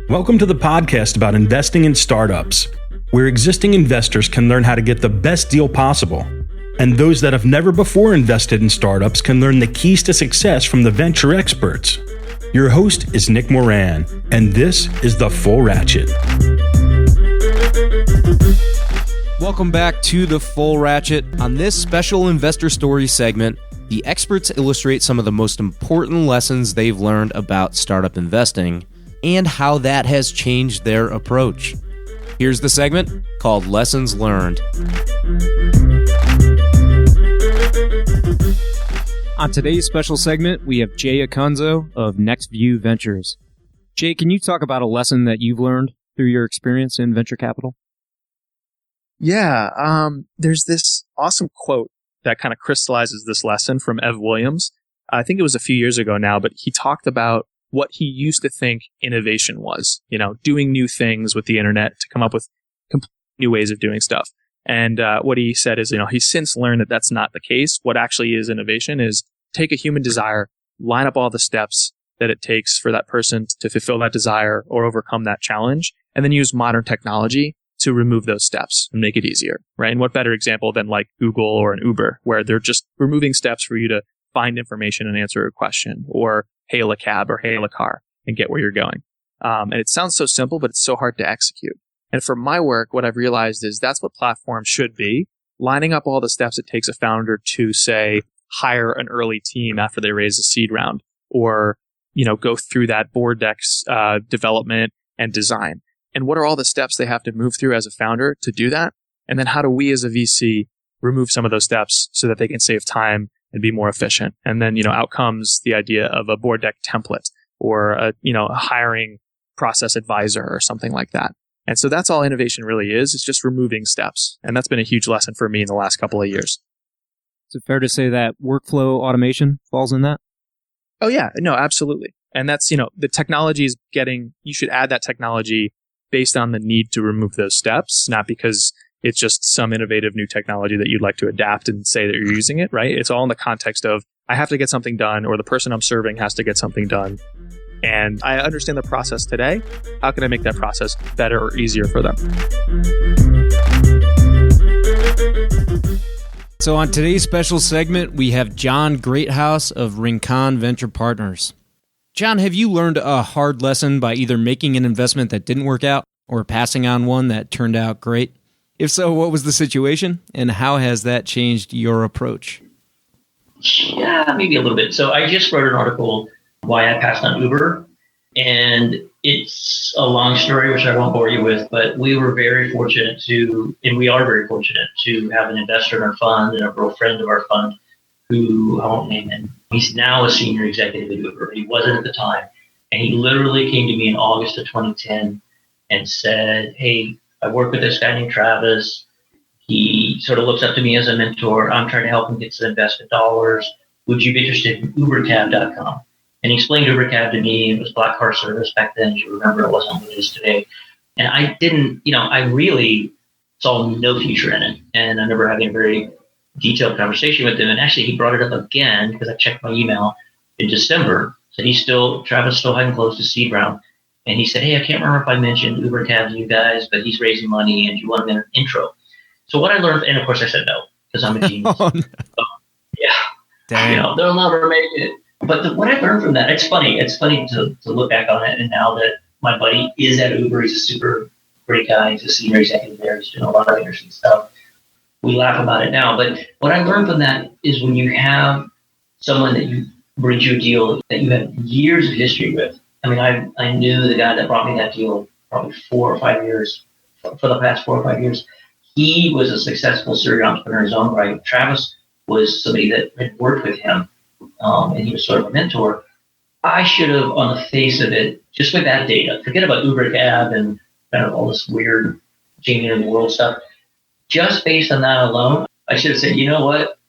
Welcome to the podcast about investing in startups, where existing investors can learn how to get the best deal possible. And those that have never before invested in startups can learn the keys to success from the venture experts. Your host is Nick Moran, and this is The Full Ratchet. Welcome back to The Full Ratchet. On this special investor story segment, the experts illustrate some of the most important lessons they've learned about startup investing and how that has changed their approach. Here's the segment called Lessons Learned. On today's special segment, we have Jay Akunzo of NextView Ventures. Jay, can you talk about a lesson that you've learned through your experience in venture capital? Yeah, there's this awesome quote that kind of crystallizes this lesson from Ev Williams. I think it was a few years ago now, but he talked about what he used to think innovation was, doing new things with the internet to come up with complete new ways of doing stuff. And what he said is, he's since learned that that's not the case. What actually is innovation is take a human desire, line up all the steps that it takes for that person to fulfill that desire or overcome that challenge, and then use modern technology to remove those steps and make it easier, right? And what better example than like Google or an Uber, where they're just removing steps for you to find information and answer a question, or hail a cab or hail a car and get where you're going. And it sounds so simple, but it's so hard to execute. And for my work, what I've realized is that's what platforms should be, lining up all the steps it takes a founder to, say, hire an early team after they raise a seed round, or, go through that board decks development and design. And what are all the steps they have to move through as a founder to do that? And then how do we as a VC remove some of those steps so that they can save time and be more efficient? And then, out comes the idea of a board deck template or a hiring process advisor or something like that. And so that's all innovation really is. It's just removing steps. And that's been a huge lesson for me in the last couple of years. Is it fair to say that workflow automation falls in that? Oh, yeah. No, absolutely. And that's, the technology is you should add that technology based on the need to remove those steps, not because it's just some innovative new technology that you'd like to adapt and say that you're using it, right? It's all in the context of, I have to get something done, or the person I'm serving has to get something done. And I understand the process today. How can I make that process better or easier for them? So on today's special segment, we have John Greathouse of Rincon Venture Partners. John, have you learned a hard lesson by either making an investment that didn't work out or passing on one that turned out great? If so, what was the situation, and how has that changed your approach? Yeah, maybe a little bit. So I just wrote an article, Why I Passed on Uber, and it's a long story, which I won't bore you with, but we were very fortunate and we are very fortunate to have an investor in our fund and a real friend of our fund who, I won't name him. He's now a senior executive at Uber. He wasn't at the time. And he literally came to me in August of 2010 and said, hey, I work with this guy named Travis. He sort of looks up to me as a mentor. I'm trying to help him get some investment dollars. Would you be interested in ubercab.com? And he explained ubercab to me. It was black car service back then. As you remember, it wasn't what it is today. And I didn't, I really saw no future in it. And I remember having a very detailed conversation with him. And actually, he brought it up again because I checked my email in December. So Travis still hadn't closed his seed round. And he said, hey, I can't remember if I mentioned ubercab to you guys, but he's raising money and you want him in an intro. So what I learned, and of course I said no, because I'm a genius. Oh, no. Yeah. Dang. They'll never make it. But what I learned from that, it's funny to look back on it. And now that my buddy is at Uber, he's a super great guy. He's a senior executive there. He's doing a lot of interesting stuff. We laugh about it now. But what I learned from that is when you have someone that brings you a deal that you have years of history with. I mean, I knew the guy that brought me that deal probably 4 or 5 years, for the past 4 or 5 years. He was a successful serial entrepreneur in his own right. Travis was somebody that had worked with him, and he was sort of a mentor. I should have, on the face of it, just with that data, forget about ubercab and kind of all this weird changing in the world stuff. Just based on that alone, I should have said, you know what?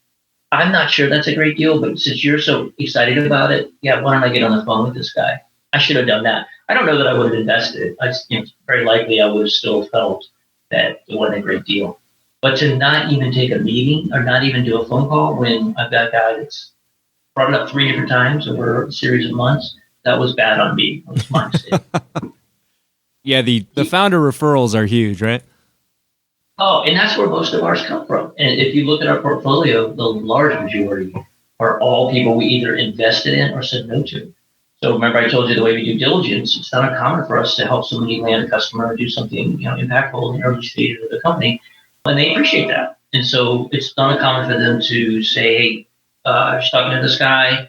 I'm not sure that's a great deal, but since you're so excited about it, yeah, why don't I get on the phone with this guy? I should have done that. I don't know that I would have invested. Very likely I would have still felt that it wasn't a great deal. But to not even take a meeting or not even do a phone call when I've got a guy that's brought it up 3 different times over a series of months that was bad on me. That was my mistake. Yeah, the founder referrals are huge, right? Oh, and that's where most of ours come from. And if you look at our portfolio, the large majority are all people we either invested in or said no to. So remember, I told you the way we do diligence, it's not uncommon for us to help somebody land a customer or do something impactful in the early stages of the company. And they appreciate that. And so it's not uncommon for them to say, hey, I was talking to this guy.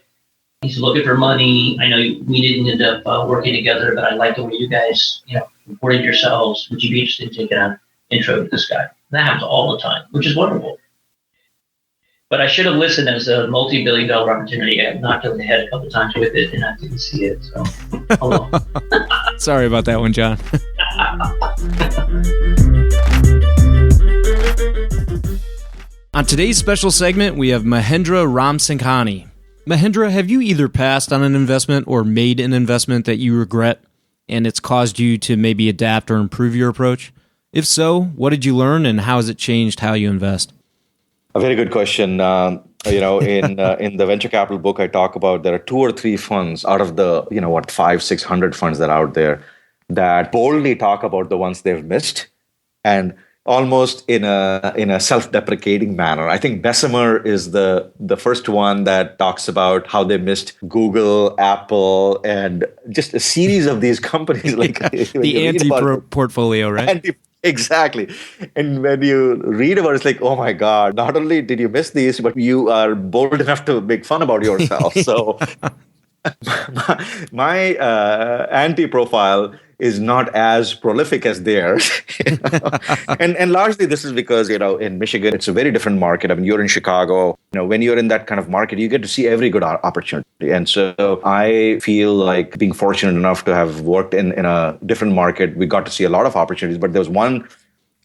He's looking for money. I know we didn't end up working together, but I like the way you guys, reported yourselves. Would you be interested in taking an intro to this guy? And that happens all the time, which is wonderful. But I should have listened. It was a multi-billion-dollar opportunity. I knocked over the head a couple of times with it, and I didn't see it. So, hello. Sorry about that one, John. On today's special segment, we have Mahendra Singh. Mahendra, have you either passed on an investment or made an investment that you regret, and it's caused you to maybe adapt or improve your approach? If so, what did you learn, and how has it changed how you invest? A very good question. In the venture capital book, I talk about there are 2 or 3 funds out of the 500-600 funds that are out there that boldly talk about the ones they've missed, and almost in a self-deprecating manner. I think Bessemer is the first one that talks about how they missed Google, Apple, and just a series of these companies like the anti-portfolio, right? Exactly. And when you read about it, it's like, oh my God, not only did you miss these, but you are bold enough to make fun about yourself. So my anti-profile is not as prolific as theirs. And largely this is because, in Michigan, it's a very different market. I mean, you're in Chicago. When you're in that kind of market, you get to see every good opportunity. And so I feel like being fortunate enough to have worked in a different market, we got to see a lot of opportunities. But there was one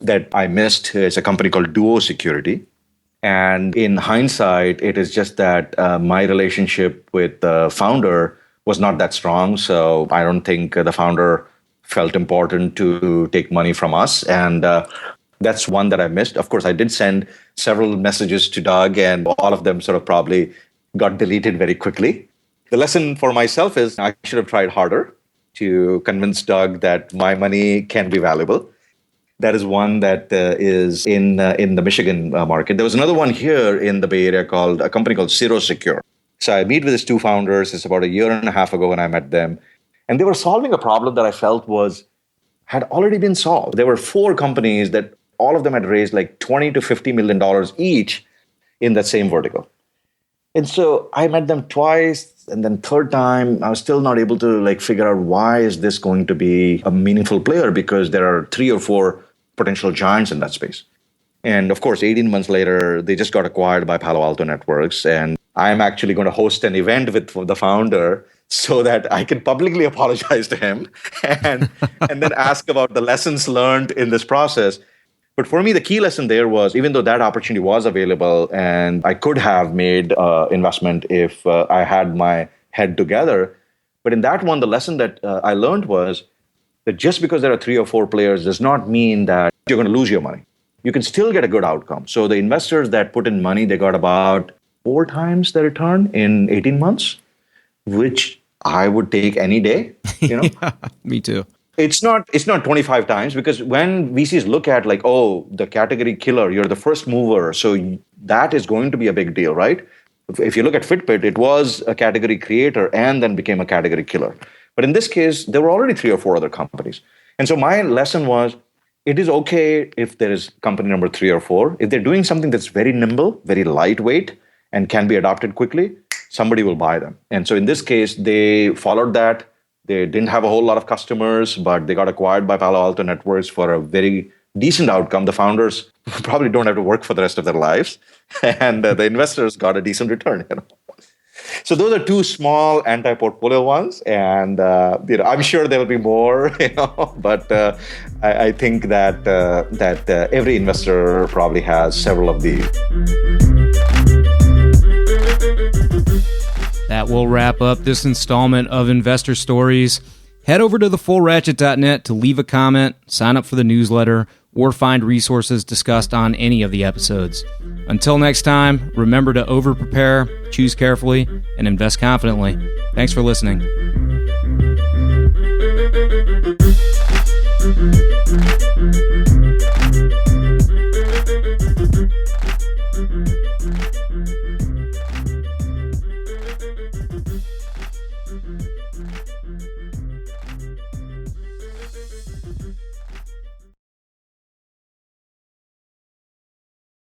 that I missed. It's a company called Duo Security. And in hindsight, it is just that my relationship with the founder was not that strong. So I don't think the founder felt important to take money from us. And that's one that I missed. Of course, I did send several messages to Doug, and all of them sort of probably got deleted very quickly. The lesson for myself is I should have tried harder to convince Doug that my money can be valuable. That is one that is in the Michigan market. There was another one here in the Bay Area called a company called Zero Secure. So I meet with his 2 founders. It's about a year and a half ago when I met them. And they were solving a problem that I felt had already been solved. There were 4 companies that all of them had raised like $20 to $50 million each in that same vertical. And so I met them twice, and then third time, I was still not able to figure out why is this going to be a meaningful player, because there are 3 or 4 potential giants in that space. And of course, 18 months later, they just got acquired by Palo Alto Networks. And I'm actually going to host an event with the founder so that I can publicly apologize to him and then ask about the lessons learned in this process. But for me, the key lesson there was, even though that opportunity was available and I could have made investment if I had my head together, but in that one, the lesson that I learned was that just because there are 3 or 4 players does not mean that you're going to lose your money. You can still get a good outcome. So the investors that put in money, they got about 4 times the return in 18 months, which I would take any day. Yeah, me too. It's not 25 times, because when VCs look at the category killer, you're the first mover. So that is going to be a big deal, right? If you look at Fitbit, it was a category creator and then became a category killer. But in this case, there were already 3 or 4 other companies. And so my lesson was, it is okay if there is company number 3 or 4. If they're doing something that's very nimble, very lightweight, and can be adopted quickly, somebody will buy them. And so in this case, they followed that. They didn't have a whole lot of customers, but they got acquired by Palo Alto Networks for a very decent outcome. The founders probably don't have to work for the rest of their lives, and the investors got a decent return. So those are 2 small anti-portfolio ones, and I'm sure there will be more. But I think that every investor probably has several of these. That will wrap up this installment of Investor Stories. Head over to thefullratchet.net to leave a comment, sign up for the newsletter, or find resources discussed on any of the episodes. Until next time, remember to over-prepare, choose carefully, and invest confidently. Thanks for listening.